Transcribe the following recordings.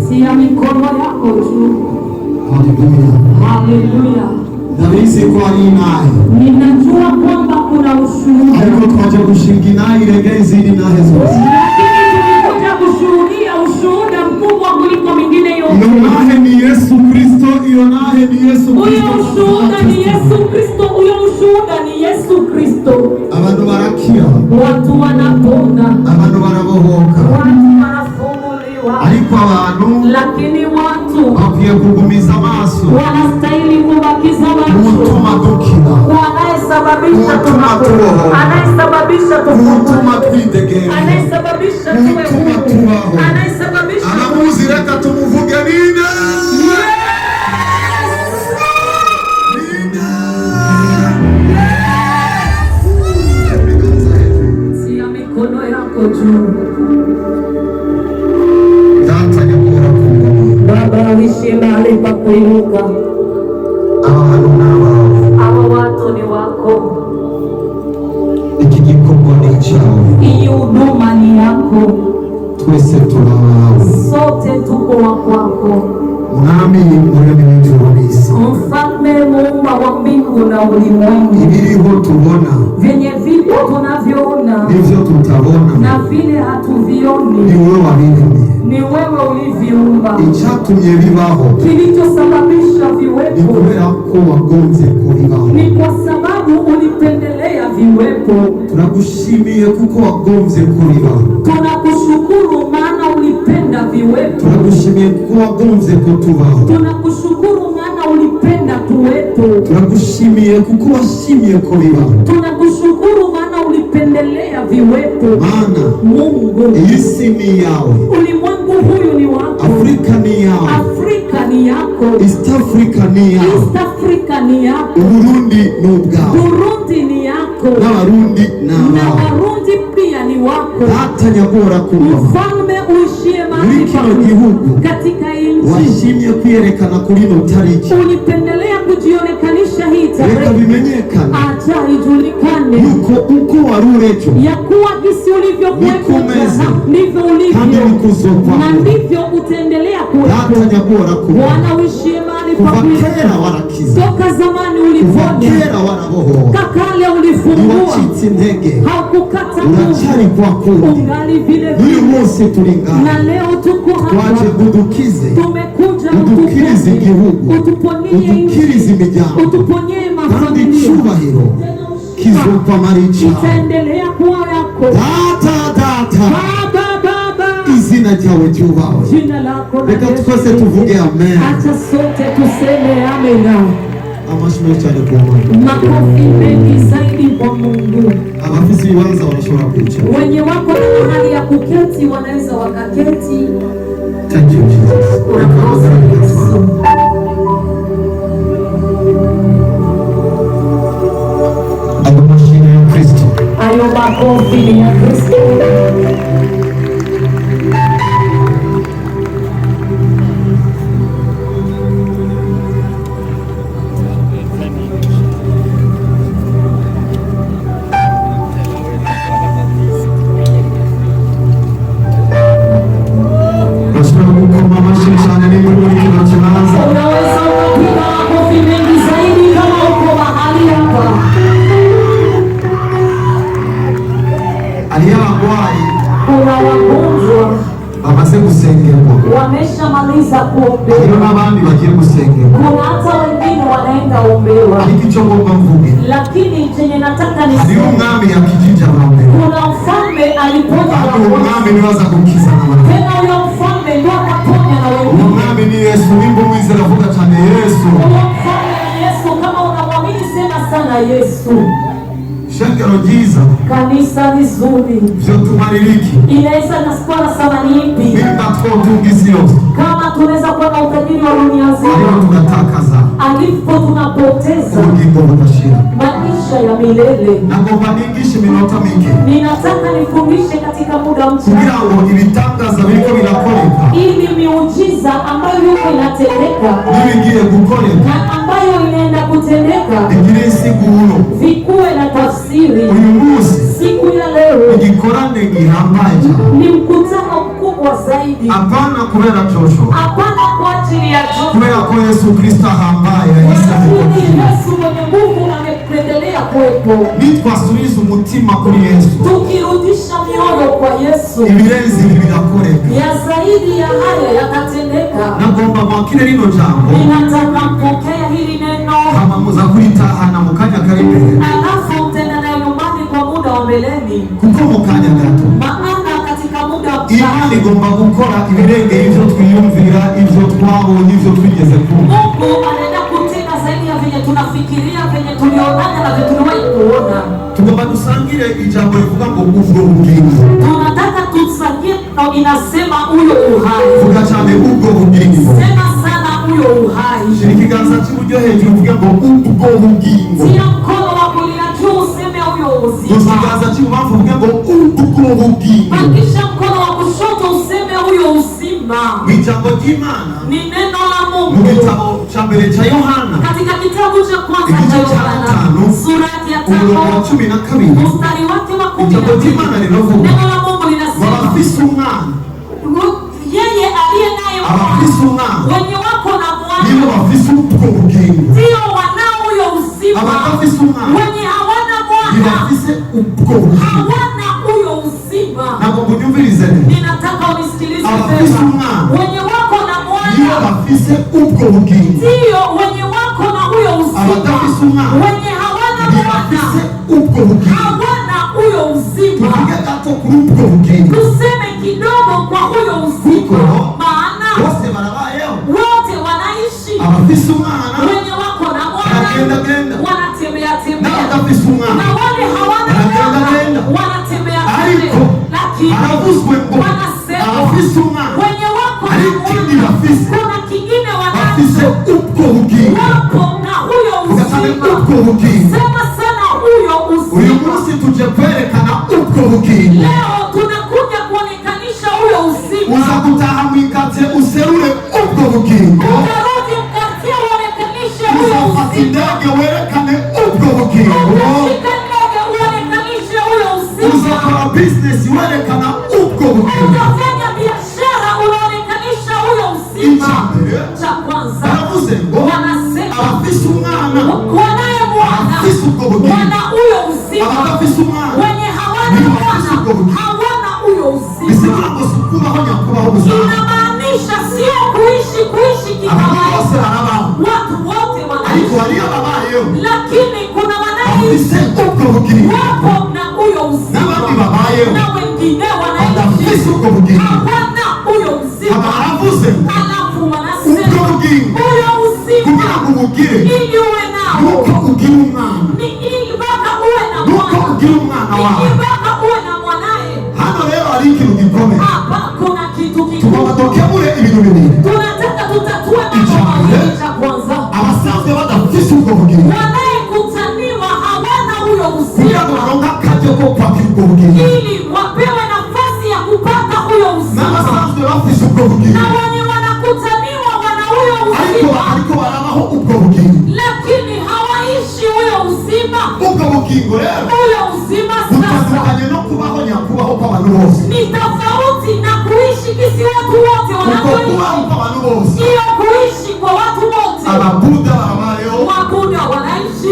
Tia mikono yako juu. Haleluya. Ninajua kwamba kuna ushuhuda. Lakini tumekuja kushuhudia ushuhuda mkubwa kuliko mingine yote. Huyo ushuhuda ni Yesu Kristo. Huyo ushuhuda ni Yesu Kristo. Watu wanapona. Watu wanafunguliwa. Lakini watu wanastahili kubakiza macho. Anayesababisha tunakuwa. Anayesababisha tufunguliwe. Anayesababisha tuwe huru. Anayesababisha anamuzireka tumuvuge nina. Tia mikono yako juu. Baba, uishi mahali pa kuinuka. Hawa watu ni wako. Hii huduma ni yako. Sote tuko wa kwako. Mfalme muumba wa mbingu na ulimwengu. Vyenye vipo tunavyoona na vile hatuvioni ni wewe uliviumba. Kilichosababisha viwepo ni kwa sababu ulipendelea viwepo. Tunakushimiye kuko wagomvye kuriba. Tunakushukuru maana ulipenda viwepo. Tunakushimiye kuko wagomvye kutubaho. Tunakushukuru maana ulipenda tuwepo. Tunakushimiye kuko washimiye kuriba. Tunakushukuru maana ulipendelea viwepo. Maana Mungu, isi ni yawe. Ulimwengu huyu ni wako. Afrika ni yawe. Afrika ni yako. East Africa ni yawe. East Africa ni yako. Burundi ni ubwawe. Burundi ni yako. Na Warundi na Warundi pia ni wako. Hata nyabora kumba. Mfalme uishie mahali pa katika nchi. Washimye kwerekana kuri no tariki. Ulipendelea kujionekanisha hii tarehe. Reka bimenyekane. Acha ijulikane. Yuko uko warurejo. Ya kuwa jinsi ulivyokuwepo ndivyo ulivyo. Na ndivyo utaendelea kuwepo. Hata nyabora kumba. Bwana uishie mahali pa kera warakiza. Toka zamani uliponya. Kera waraboho. Kakale ulifungua. Haukukata unachari kwa kundi. Ungali vile vile. Huyu mose tulingana. Na leo tuko hapa. Twaje udukize. Tumekuja udukirize igihugu. Utuponye udukirize imiryango. Utuponye mafamilia. Kandi cyubahiro kizopa maricha. Itaendelea kuwa yako. Data. Baba. Izina ryawe ryubahwe. Jina lako na reka twese tuvuge amen. Acha sote tuseme amen. Amashimwe cyane kwa Mungu. Makofi mengi zaidi kwa Mungu. Abafisi bibanza wanashobora kwicara. Wenye wako na mahali ya kuketi wanaweza wakaketi. Thank you Jesus. Amashimwe ya Kristo. Ayo makofi ni ya Kristo. Wameshamaliza kuombewa. Kuna hata wengine wanaenda ombewa. Lakini chenye nataka ni kuna mfalme aliponya tena huyo mfalme ndio akaponya na wengine. Huyo mfalme ni Yesu. Kama unamwamini sema sana Yesu. Shangaro jiza. Kanisa nzuri. Inaweza na spora sana ni ipi? Kama tunaweza kuwa na utajiri wa dunia nzima. Alipo tunapoteza maisha ya milele. Ninataka nifundishe katika muda mchache ili miujiza ambayo yuko inatendeka na ambayo inaenda kutendeka vikuwe na tafsiri. Siku ya leo ni mkutano mkubwa kwa zaidi. Hapana kubera Joshua. Hapana kwa ajili ya Joshua. Kubera kwa Yesu Kristo ahambaye Yesu mwenye nguvu amekuendelea kuwepo. Nitwasubiza umutima kuri Yesu. Tukirudisha mioyo kwa Yesu. Ibirenze birakoreka. Ya zaidi ya haya yatatendeka. Nagomba mwakire rino jambo. Ninataka mpokea hili neno. Kama muza kulitahana mu kanya kari imbere. Alafu tena na nyumbani kwa muda wa mbeleni. Kuko mu kanya gato. Maana katika muda wa Imana igomba gukora ibirenge ivyo twiyumvira, ivyo twabonye, ivyo twigeze kumva. Mungu anaenda kutenda zaidi ya venye tunafikiria, venye tulionana na venye tuliwahi kuona. Tugomba dusangire ijambo rivuga ngo ubwo bugingo. Tunataka tusangie na inasema huyo uhai. Vuga cyane ubwo bugingo. Sema sana huyo uhai. Shiriki ikiganza cy'iburyo hejuru uvuge ngo ubwo bugingo. Tia mkono wa kulia juu useme huyo uzima. Ikiganza cy'ibubafu uvuge ngo ubwo bugingo. Pakisha mkono wa kushoto useme huyo uzima. Ijambo ry'Imana ni neno la Mungu. Mu gitabo cha mbere cha Yohana. Katika kitabu cha kwanza cha Yohana sura ya 5 mstari wake wa 10. Neno la Mungu linasema yeye aliye naye wenye wako na mwana ndio wanao huyo uzima. Wenye hawana mwana hawana huyo uzima. Ninataka unisikilize vema. Wenye wako na mwana ndio wenye wako na huyo uzima. Wenye hawana mwana hawana huyo uzima. Tuseme kidogo kwa huyo uzima, maana wote wanaishi. Wenye wako na mwana wanatembea tembea, na wale hawana mwana wanatembea tembea. Lakini wanasema wenye wako na mwana kuna kingine wanacho, wapo na huyo uzima. Sema sana huyo uzima. Leo tunakuja kuonekanisha huyo uzima. Userure ubwo bugingo. Utarudi mkatie uonekanishe huyo uzima. Werekane ubwo bugingo. Utashika ndege uonekanishe huyo uzima. Uzakora business werekana ubwo bugingo. Utafanya biashara unaonekanisha huyo uzima. Cha kwanza wanasema abafise umwana wanaye mwana wana huyo uzima. Wenye hawana mwana hawana huyo uzima. Inamaanisha sio kuishi kikawaida. Watu wote wanaishi, lakini kuna wanaishi wapo na huyo uzima, na wengine wanaishi hawana huyo uzima. Alafu wanasema huyo uzima ili uwe nao ni ili mpaka uwe na mwana, ili mpaka uwe na mwanae. Hapa kuna kitu kikubwa. Tunataka tutatue mambo mawili. Cha kwanza, wanayekutaniwa hawana huyo uzima, ili wapewe nafasi ya kupata huyo uzima. Na wenye wanakutaniwa wana huyo uzima, lakini hawaishi huyo uzima. Huyo uzima sasa ni tofauti na kuishi kisi watu wote wanavyoishi. Hiyo kuishi kwa watu wote. Wabuddha wanaishi,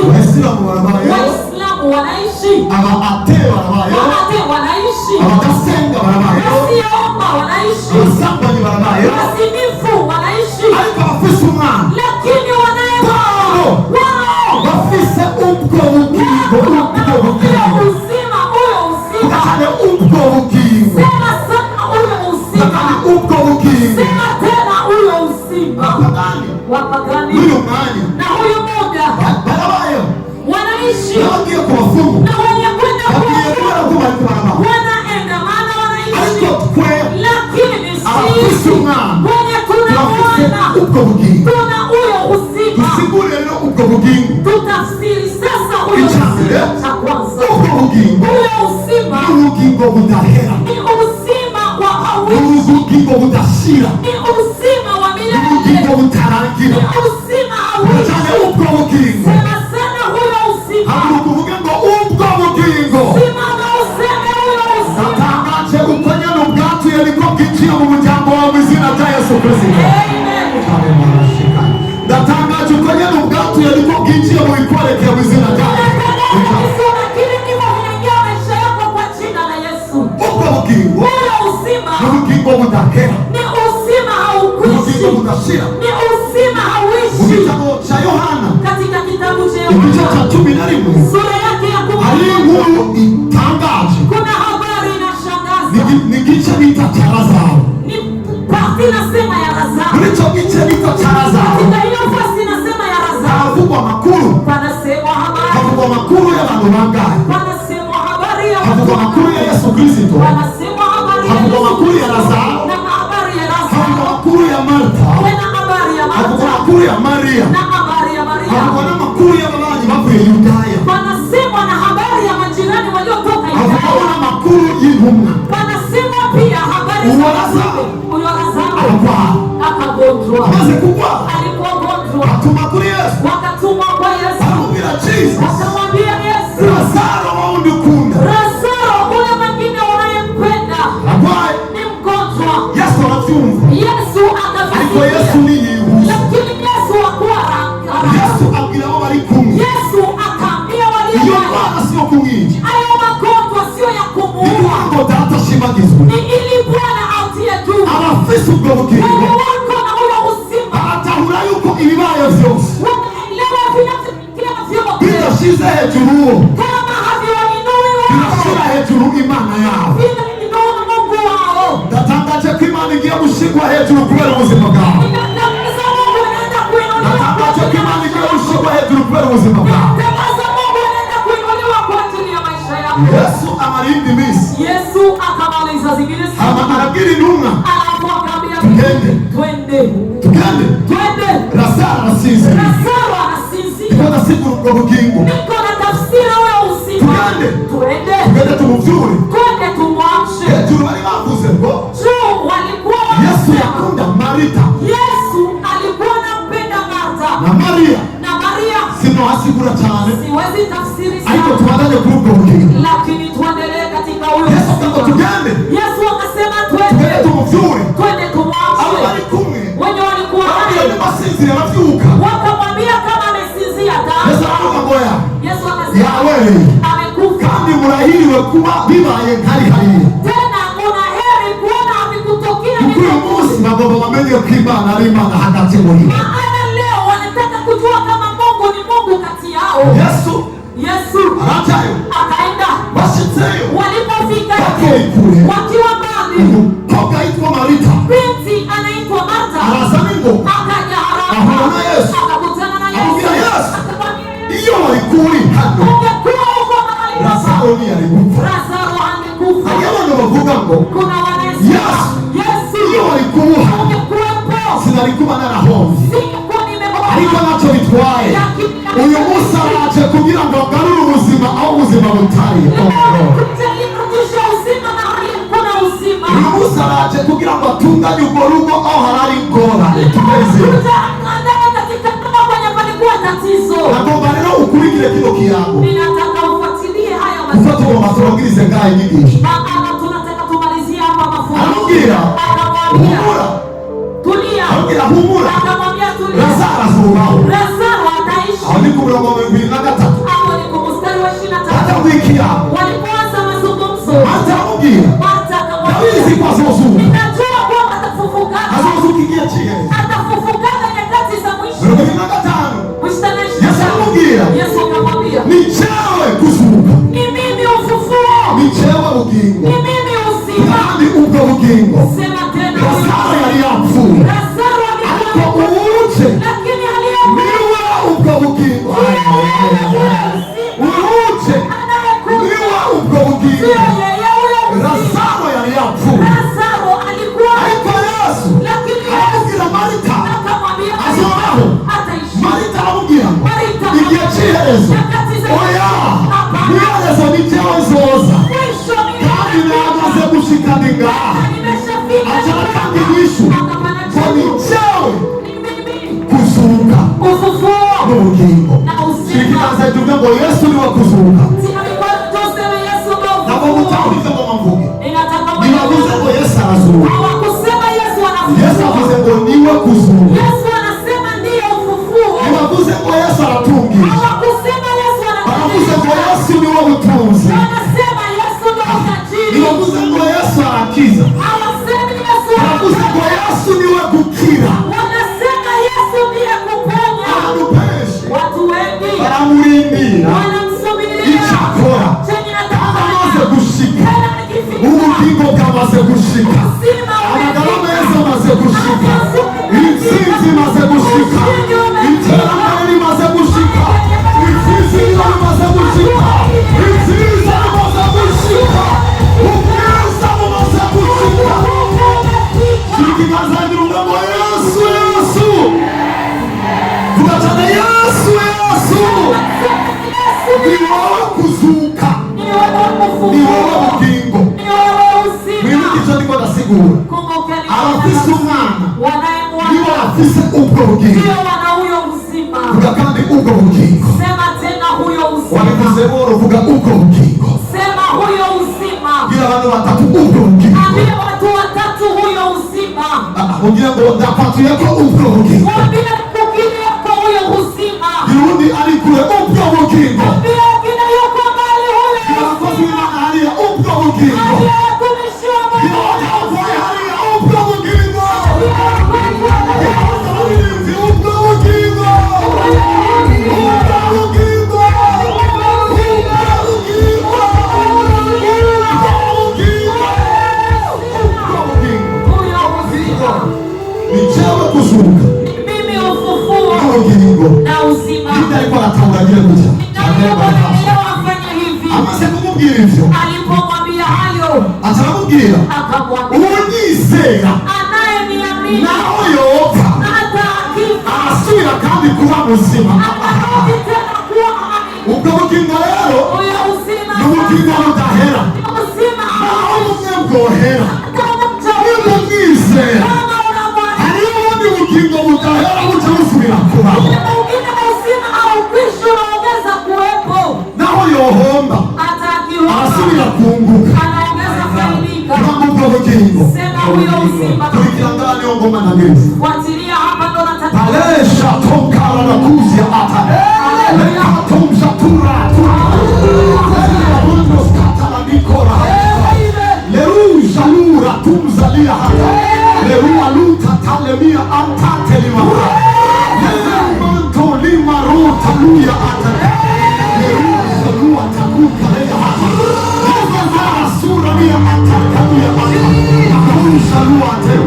Waislamu wanaishi, Waate wanaishi, wasioomba wanaishi, wasinifu wanaishi, lakini wanaye wao uzima. Huyo uzima sema sana huyo uzima. Sema tena huyo uzima. Wapagani na huyo moja wanaishi, na wenye kwenda kwa wanaenda, maana wanaishi, lakini sisi wenye tunaona tuna huyo uzima. Tutafsiri sasa huyo uzima. Cha kwanza, huyo uzima ni uzima wa hauishi, ni uzima wa milele, ni uzima hauishi. Sema sana huyo uzima. Simama useme huyo uzima. kwinjira mu muryango wawe mu izina rya Yesu Kristo. Ndatangaje uko nyene ubwato yariko bwinjiye mu bikwereke mu izina rya Yesu. Ubwo bugingo ni ubugingo budahera, ni uzima haukwishi, ubugingo budashira. ni uzima hauishi. Mu gitabo ca Yohana Katika kitabu cha igice Yohana ca 11 sura yake ya 10 hari inkuru itangaje. kuna habari inashangaza. Ni igice bita ca Lazaro. Ni parti nasema ya Lazaro. Muri ico gice bita ca Lazaro Katika hiyo fasi nasema ya Lazaro havugwa amakuru, panasema habari, havugwa amakuru y'abantu bangahe, panasema habari ya havugwa amakuru ya Yesu Kristo, panasema habari ya havugwa amakuru ya Lazaro, na habari ya havugwa Lazaro amakuru ya Marta, na habari ya havugwa Marta amakuru ya Maria, na habari ya Maria, havugwa n'amakuru y'ababanyi bavuye Yudaya, panasema na habari ya majirani waliotoka havugwa Yudaya, n'amakuru y'intumwa. panasema pia habari Uwo za Lazaro huyo Lazaro ararwara, akagonjwa, amaze kurwara alikuwa gonjwa, atuma kuri Yesu, wakatumwa kwa Yesu, aramubwira Jesus, wakamwambia Yesu, Lazaro wawundi ukunda Lazaro huyo mwingine unayempenda arwaye. ni mgonjwa. Yesu aravyumva, Yesu ariko Yesu akavisikia, niyihuse. lakini Yesu hakuwa haraka. Yesu abwira abo bari kumwe, Yesu akaambia iyo walio ndwara siyo kumwica, hayo magonjwa sio ya ni kumuua, ngo data ashimagizwe. ni ili Bwana autie juu Abafise ubwo bugingo wewe wako na huyo uzima, baratahura yuko ibibaye vyose wanaelewa vinavyofikia vyote bidashize hejuru uwo, kama havyoinui birashira wao hejuru Imana yabo. vinainua Mungu wao. Ndatangaje ko Imana igiye gushirwa hejuru kubera ubuzima bwawe. Inatangaza Mungu anaenda kuinuliwa Ndatangaje ko Imana igiye gushirwa hejuru kubera ubuzima bwawe. Inatangaza Mungu anaenda kuinuliwa kwa ajili ya maisha yako. Yesu amara iyindi minsi, Yesu akamaliza zingine siku, hama arabwira intumwa, alafu akaambia tugende twende. Lazaro arasinziriye. Lazaro anasinzia. Niko ndasigura ubwo bugingo, Niko na tafsiri wewe uzima. tugende tumuvyure Twende tumwamshe. hejuru. Bari bavuze ngo Juu walikuwa Yesu wanasema yakunda Marita Yesu alikuwa anampenda Martha na Maria. na Maria. Sinohasigura cyane, Siwezi tafsiri ariko sana, tubandanye kuri ubwo bugingo. lakini tuendelee katika huyo Yesu akavuga tugende Yesu akasema tumuvyure. twende Abo tumwamshe. bari kumwe Wenye walikuwa babwira naye nibasinzire aravyuka. wakamwambia kama amesinzia Yesu ataamka. aravuga ngo ya Yesu akasema yawe amekufa. kandi murahiriwe kuba bibaye nkari hariya. Tena una heri kuona havikutokea Kuko uyu munsi bagomba bamenye ko Imana ari Imana hagati muri bo. maana leo wanataka kujua kama Mungu ni Mungu kati yao. Yesu arajayo, akaenda, bashitseyo walipofika bakiri kure, wakiwa mbali, umukobwa yitwa Marita binti anaitwa Martha araza n'ingoga akaja ahura haraka na Yesu, akakutana na amubwira Yesu Yesu, akamwambia iyo wari kuri hano ungekuwa huko mahali hapa Lazaro ntiyari gupfa. Lazaro angekufa. Hariyo abantu bavuga ngo Kuna wanasema Yesu iyo wari kubuha ungekuwepo sinari kuba narahomvye, singekuwa ariko nimeoa, ntacyo bitwaye. lakini Uyu munsi araje kugira ngo agarure ubuzima aho ubuzima butari. kurudisha uzima mahali hakuna uzima. Uyu munsi araje kugira ngo atunganye urwo rugo aho harari ingorane. Tumeze Tutaangalia katika kama kwenye palikuwa tatizo. nagomba rero ukurikire kino kiyago, Ninataka ufuatilie haya kuko tugomba turabwirize ngaho inyigisho. maana tunataka tumalizie hapa mafunzo. Aramubwira Akamwambia humura, tulia. aramubwira humura, Akamwambia tulia. Lazaro azubaho. Lazaro ataishi. Aho ni ku murongo wa 23 Hapo ni kwa mstari wa 23. hata w'ikiyago. Walipoanza mazungumzo, Marta aramubwira Martha ndabizi akamwambia ko azozuka, ninajua kwamba atafufuka. azozuka igihe kihe. Atafufuka nyakati za mwisho. 25 Mstari wa Yesu 25. aramubwira Yesu akamwambia ni jewe kuzuka, ni mimi ufufuo, ni jewe bugingo, ni mimi uzima. kandi ubwo bugingo Sema tena, Lazaro yari yapfuye, Lazaro ariko alikuwa uwuje lakini aliyekufa niwe ubwo bugingo, uwuje niwe ubwo bugingo. sio yeye huyo uzima. Lazaro yari yapfuye, Lazaro alikuwa ariko Yesu lakini aramubwira Marita akamwambia azobaho. ataishi. Marita aramubwira ngo Marita igihe cy'iherezo, nyakati za oya n'iherezo ni jewe nzoza, mwisho kandi namaze gushikana ngaha. nimeshafika. Acara kandi inyishu Akapana ngo ni jibu. jewe Ni mimi kuzuka ufufuo n'ubugingo. na uzima. Shirikiza tuvuge ngo Yesu niwe kuzuka. Tuseme Yesu ndio Ntabwo ufufuo. mutahurize ngo mvuge, Ninataka nibavuze ngo Yesu arazuka. hawakusema agakiza. Baravuze ngo Yesu niwe gukira. Wanasema Yesu ndiye kuponya. Abantu benshi watu wengi baramurindira icyakora amaze gushika, ubugingo bwamaze gushika, amagara meza amaze gushika, intsinzi imaze gushika, iterambere rimaze gushika, icyizere rimaze gushika, ibyiza bimaze gushika, ubwiza bumaze gushika. Tukiganira ngo Yesu Yesu, vuga cyane Yesu Yesu, ni wowe kuzuka, ni wowe bugingo. Mwibukije ndiko ndasigura, abafise umwana nibo bafise ubwo bugingo. Vuga kandi ubwo bugingo, wabivuze boro, vuga ubwo bugingo. Gira abantu batatu ubwo bugingo. Ugira ngo ndapatuye ko ubwo bugingo. Yundi ari kure ubwo bugingo. Abakozi b'Imana hariya ubwo bugingo. Abakozi hariya ubwo bugingo. Abarinzi ubwo bugingo. Nichewe kuzuka, mimi ufufuo na uzima. Ndio alikuwa anatangalia kuja. Amaze kumubwira ivyo, alipomwambia hayo, atamubwira akamwambia unyizera anayeniamini naho yopfa arasubira kandi kuba muzima. Ubwo bugingo rero n'ubugingo budahera, naho bumwe bwohera n'ubumwizera. Hariho ubundi bugingo budahera buca busubira kubaho, naho yohomba arasubira kunguka. Kama ubwo bugingo kugira ngane yo ngoma na neza palesha tokara na kuzia ata leka tomsha tura Mungu skatala nikora leruja lura tumzalia hata lerua luta talemia antate lima lemanto lima rota luya ata leruja lua takuka leya hata lezazara sura mia ataka luya ata akurusha lua ateu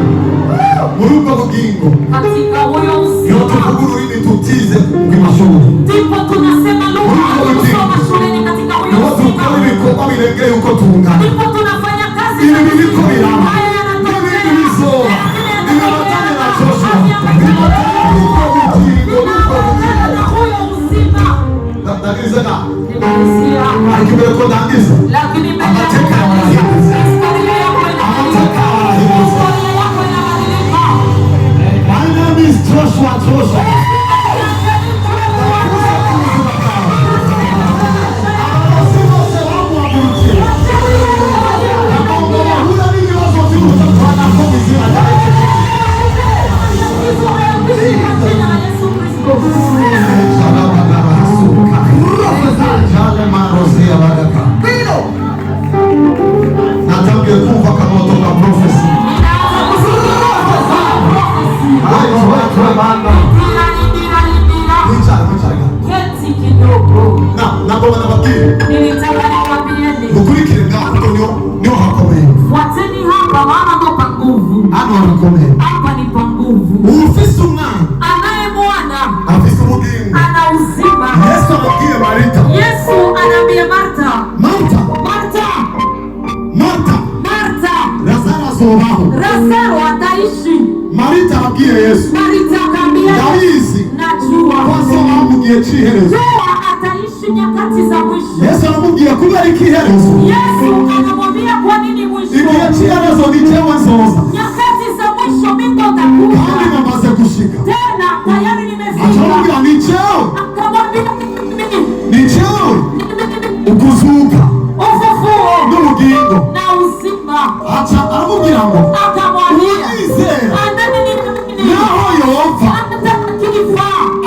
murugo bugingo katika huyo uzima. Yote kuguru ili tutize mkimashuri. Ndipo tunasema lugha kusoma shuleni katika huyo uzima. Yote ukali mikoba milengei uko tuungana. Ndipo tunafanya kazi ili miliko milama. Ili milizo. Ili matane na Joshua. Ili matane luko bugingo. na huyo uzima. Lakini zena. Nimalizia. Akibele kwa dangiza. Lakini mbele amateka ya wanahibuzi. Amateka ya wanahibuzi. My name is Joshua Joshua. Lazaro ataishi. Marita akamwambia Yesu. Marita akamwambia Yesu. Najua. Kwa sababu ngiye chiherezo. Ataishi nyakati za mwisho. Yesu anamwambia kubariki herezo. Yesu anamwambia kwa nini mwisho? Ngiye chiherezo nitewe nzoza. Nyakati za mwisho mimi utakuja. Kama namaze kushika. Tena tayari nimefika. Akamwambia ni cheo. Akamwambia ni cheo. Ukuzuka. Ufufuo. N'ubugingo. Na uzima. Acha aramubwira ngo akamwambia izera naho yopfa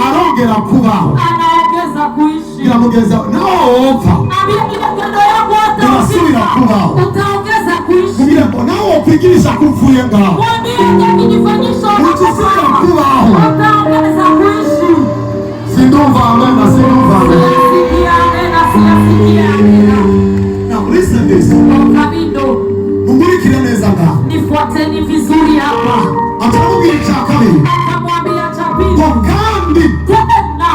arongera kubaho anaongeza kuishi iramugeza naho wopfa abia ile kando yako atasubira kubaho utaongeza kuishi kugira ngo naho kupigisha kufuye ngaho. Mwambie atakijifanyisha ukifika kubaho utaongeza kuishi. Sindumva amena, sindumva amena. Siyasikia amena, siyasikia amena. Now listen this. Kabindo. Mumurikire neza ngaho. Nifuateni vizuri hapa. Atamubwira icya kabiri. Akamwambia cha pili. Ngo kandi. Tena.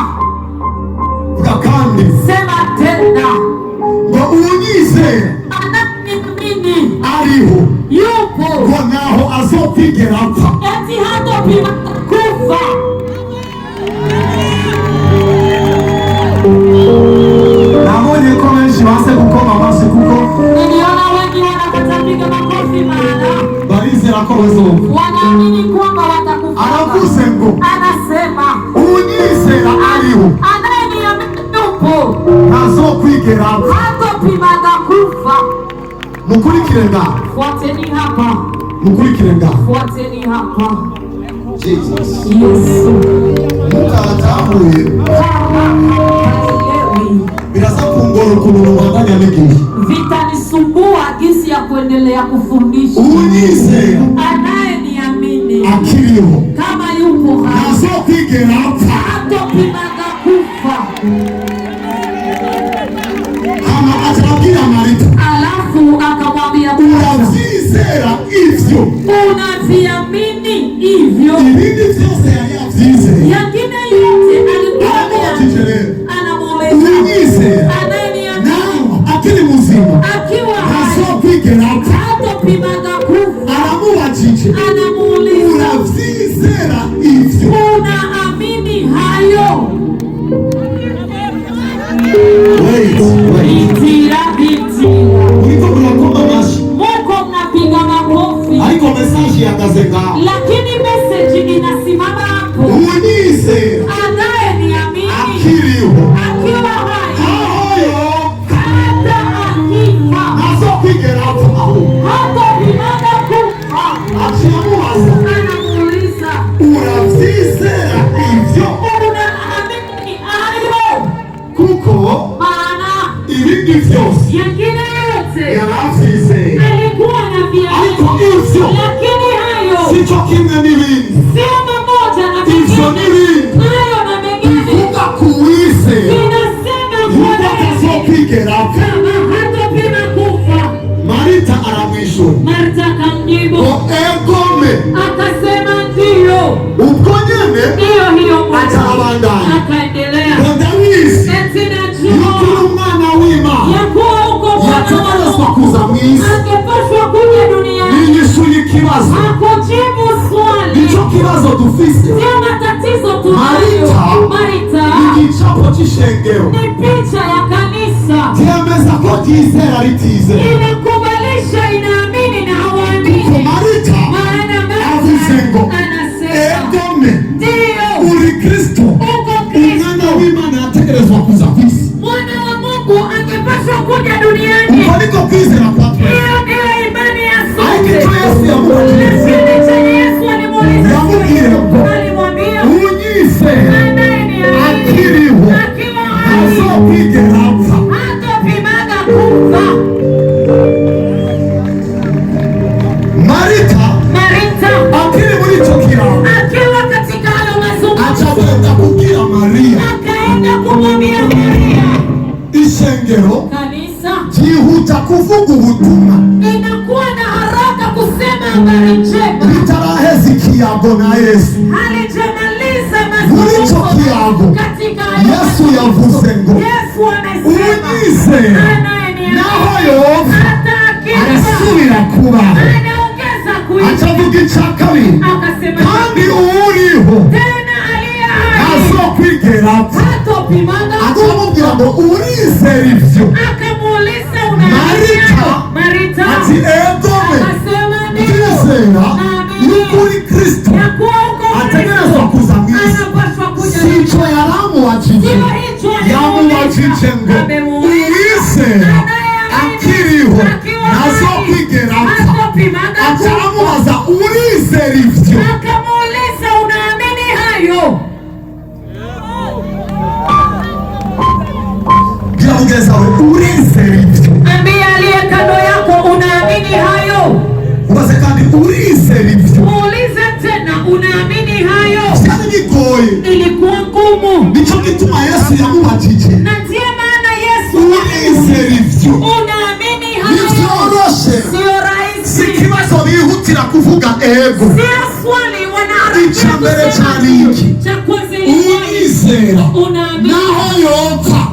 Vuga kandi. Sema tena. Ngo unyizera. Anamini. Ariho. Yupo. Ngo naho azokwigera apfa. Eti hatopima kufa. Nabonye ko benshi base gukoma amashyi kuko niliona wengi wanapata piga makofi maana barizera ko bazopfa. Wanaamini kwamba watakufa. Aravuze ngo anasema unyizera ariho. Anayeniamini yupo. Ntazokwigera apfa. Hatopimaga kufa. Mukurikire ngaho. Fuateni hapa. Mukurikire ngaho. Fuateni hapa. Jesus. Yesu. Mukatahuye. Birasa kungora ukuntu mubandanya bigisha. Vitanisumbua jinsi ya kuendelea kufundisha. Unyizera. Anayeniamini. Akiriho. Kama yupo hai. Ntazokwigera apfa. Hatopimaga kufa. Hama atabwira Marita. Alafu akamwambia unavyizera ivyo. Unaviamini hivyo. Ibindi vyose yari yavyizeye. Yangine yote alikuwa anamueleza. Unyizera. Anayeniamini. Akiri muzima. Akiwa hai. Ntazokwigera apfa. Hatopimaga kufa. Aramubajije. Anamuuliza. Unavyizera ivyo. Unaamini hayo. Wait. Bitira. Uriko mnakoma mashi. Muko mnapiga makofi. Ariko message yagaze ngaho. Lakini message inasimama hapo. Unyizera. Anayeniamini. Akiriho. Akiwa hai. Ahoyo. Hata akifa. Ntazokwigera apfa. Hatopimaga kufa. Akimubaza. Anamuuliza. Unavyizera ivyo. Unaamini hayo. Kuko maana ibindi vyose yengine yote yaravyizeye. Alikuwa anaviamini. Ariko ivyo. Lakini hayo. Sico kimwe n'ibindi. Sio mamoja na Ivyo mengine. n'ibindi. Hayo na mengine. Bivuga kuwizera. Inasema yuko kwa atazokwigera apfa. kama hatopima kufa. Marita aramwishura. Marita akamjibu. Egome. Akasema ndiyo. Ubwo nyene. Hiyo atarabandanya. Akaendelea. Ndabizi. Eti najua. Yuko umwana w'Imana. Yakuwa uko yategerezwa kuza mw'isi. angepaswa kuja duniani. Ninyishuye ikibazo. Akujibu swali. Nico kibazo dufise. Sio matatizo tunayo. Marita. Igicapo c'ishengero. Ni picha ya kanisa. Vyemeza ko ryizera ritizera. Inakubalisha inaamini na hawaamini. Kuko Marita avuze ngo egome uri Kristo. Umwana w'Imana yategerezwa kuza kw'isi. Mwana wa Mungu angepaswa kuja duniani. Uko niko kwizera kwa twese. Hiyo ndio imani ya sote. Ariko icyo Yesu yamubajije. Yamubwira ngo unyizera akiriho ntazokwigera apfa. Hatopimaga kufa. Marita akiri muri ico kiraro akiwa katika hayo mazungumzo acagenda kubwira Mariya. Akaenda kumwambia Maria. Ishengero Kanisa jihuta kuvuga ubutumwa. Inakuwa na haraka kusema habari njema. Ritaraheza ikiyago na Yesu. Halijamaliza muri ico kiyago Yesu yavuze ngo unyizera naho yopfa arasubira kubaho. Acavuga ica kabiri kandi uwuriho ntazokwigera apfa. Acamubwira ngo urizera ivyo. Marita ati egome ndizera yuko uri Kristo ategerezwa kuza mw'isi. Sico yaramubajije. Yamubajije ngo urizera akiriho ntazokwigera apfa. Acamubaza urizera ivyo. Akamuuliza unaamini hayo? Gira mugeza we urizera ivyo. Ambia aliye kando yako unaamini hayo? ubaze kandi urizera ibyo. Muulize tena, unaamini hayo? Cyari bigoye, ilikuwa ngumu. Nico gituma Yesu yamubajije, na ndiye maana Yesu urizera ibyo, unaamini hayo? Sio rahisi. Si kibazo bihutira kuvuga ego. Sio swali wanaharibia kusema. Cha kwanza urizera, unaamini naho yopfa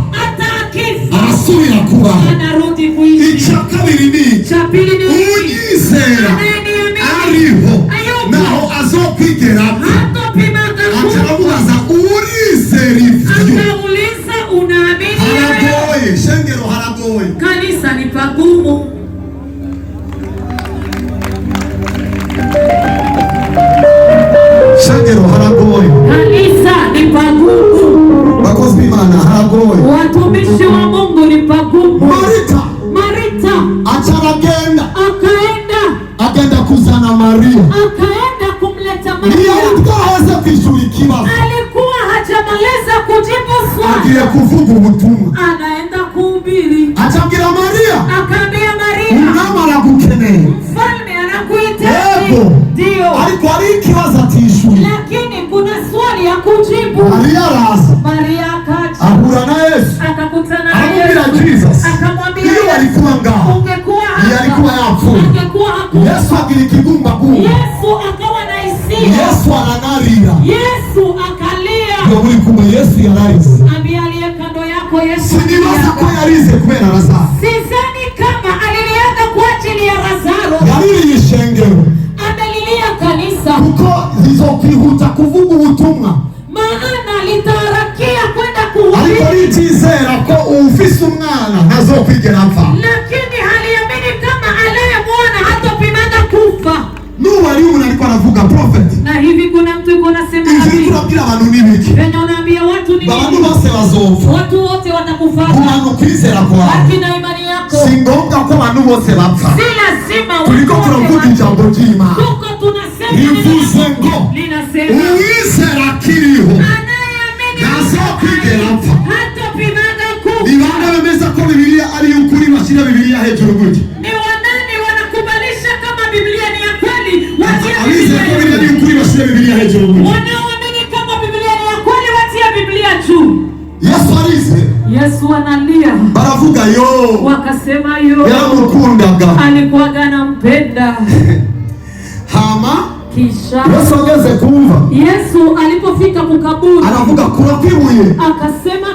arasubira kuba. Anarudi kuishi. Icya kabiri ni, cha pili ni unyizera ariho naho azokwigera ataramubaza urizera ibyo. Atauliza unaamini? Haragoye, shengero haragoye. Kanisa ni pagumu. Shengero haragoye. Kanisa ni pagumu. Bakozi b'Imana haragoye. Watumishi wa Mungu ni pagumu. Marita acaragenda, agenda kuzana Maria, akaenda kumleta Maria. Ndiye alikuwa kwishura ikibazo, alikuwa hajamaliza kujibu swali, agiye kuvuga ubutumwa, anaenda kuhubiri. Acabwira Maria, akaambia Maria, umwami aragukeneye, mfalme anakuhitaji. Ndio alikuwa ari ikibazo atishura, lakini kuna swali ya kujibu. Maria araza, Maria akaja, ahura na Yesu, akakutana na Yesu, akamwambia Yesu alikuwa ngao, ungekuwa hapa, alikuwa yapfuye, ungekuwa hakuna. Yesu agira ikigumbagu, Yesu akawa na hisia, Yesu ananarira, Yesu akalia. ndio muri kumwe Yesu yararize. Ambia aliye kando yako Yesu sinibaza ko yarize kubera Lazaro. Sidhani kama aliliaga kwa ajili ya Lazaro. Yaririye ishengero, amelilia kanisa, kuko zizokwihuta kuvuga ubutumwa, maana litarakia kwenda kuhubiri. ariko litizera ko ufise umwana ntazokwigera apfa, lakini haliamini kama anayemwona hatopimana kufa. Nuwari umuntu ariko aravuga prophet. Na hivi kuna mtu yuko anasema hivi, turabwira abantu nibiki, venye unaambia watu ni abantu bose bazopfa, watu wote watakufa. Umuntu kwizera kwawe, lakini imani yako si ngombwa ko abantu bose bapfa. Si lazima turiko turavuga ijambo ry'Imana, tuko tunasema rivuze ngo linasema uwizera kiriho anayeamini ntazokwigera apfa. hatopimana kufa. Ni bande bemeza ko Bibiliya ari ukuri bashyira Bibiliya hejuru gutya? Ni wanani wanakubalisha kama Biblia ni ya kweli? Abize ko Bibiliya ni ukuri bashyira Bibiliya hejuru gutya? Wanaoamini kama Biblia ni ya kweli watia Biblia juu. Yesu arize, Yesu analia, baravuga yo, wakasema yo, yaramukundaga, alikuwa anampenda. Hama kisha Yesu ageze kumva, Yesu alipofika kukaburi, anavuga kurakwibuye, akasema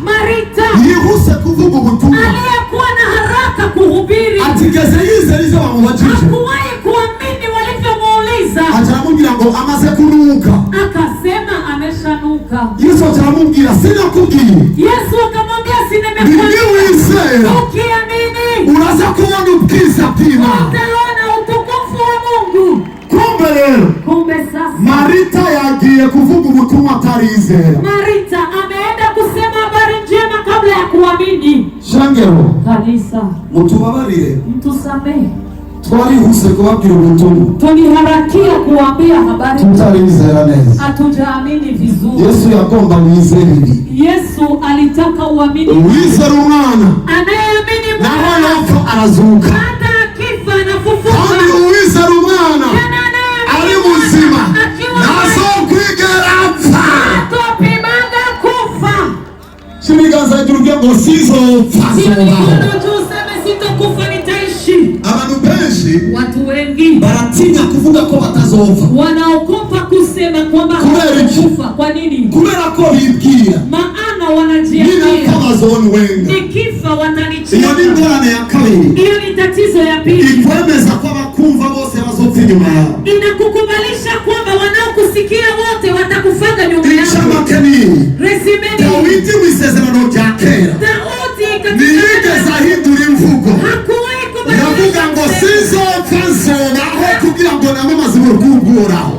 Marita yihuse kuvuga ubutumwa, aliyekuwa na haraka kuhubiri, atigeze yizera ivyo bamubajije, hakuwahi kuamini walivyomuuliza. acaramubwira ngo amaze kunuka, akasema ameshanuka. Yesu acaramubwira sinakubwiye. Yesu akamwambia sinemekuambia, ukiamini uraza kubona ubwiza bw'Imana, utaona utukufu wa Mungu. Kumbe rero, sasa Marita yagiye kuvuga ubutumwa atarizera. Marita ameenda kusema habari njema kabla ya kuamini. Shangero, kanisa, mutubabarire, mtusamehe, twarihuse kubabwira ubutumwa, tuliharakia kuambia habari, tutarizera neza, hatujaamini vizuri. Yesu yagomba wizere ibi. Yesu alitaka uamini. Wizera umwana, anayeamini naho yapfa arazuka, hata akifa anafufuka. kandi uwizera umwana ari muzima ntazokwigera apfa, hatopimana kufa. Shimiganza y'urugiye ngo sizopfa, sitokufa nitaishi. Abantu benshi, watu wengi baratinya kuvuga ko batazopfa, wanaogopa kusema kwamba hawatakufa. Kwa nini? Kubera ko bibwira, maana wanajiambia nikifa watanichia. Iyo ni ngorane ya kabiri. Hiyo ni tatizo ya pili. Ikwemeza kwa bakumva bose bazopfa nyuma yao, inakukubalisha kwamba wanaokusikia wote watakufaga nyuma yao. Icyamakeni resimeni Dawidi mw'isezerano rya kera, Daudi ntiyigeze ahindura imvugo, hakuwahi kubadilisha, yavuga ngo sizopfa nzobaho kugira ngo namamaze urukundo uhoraho.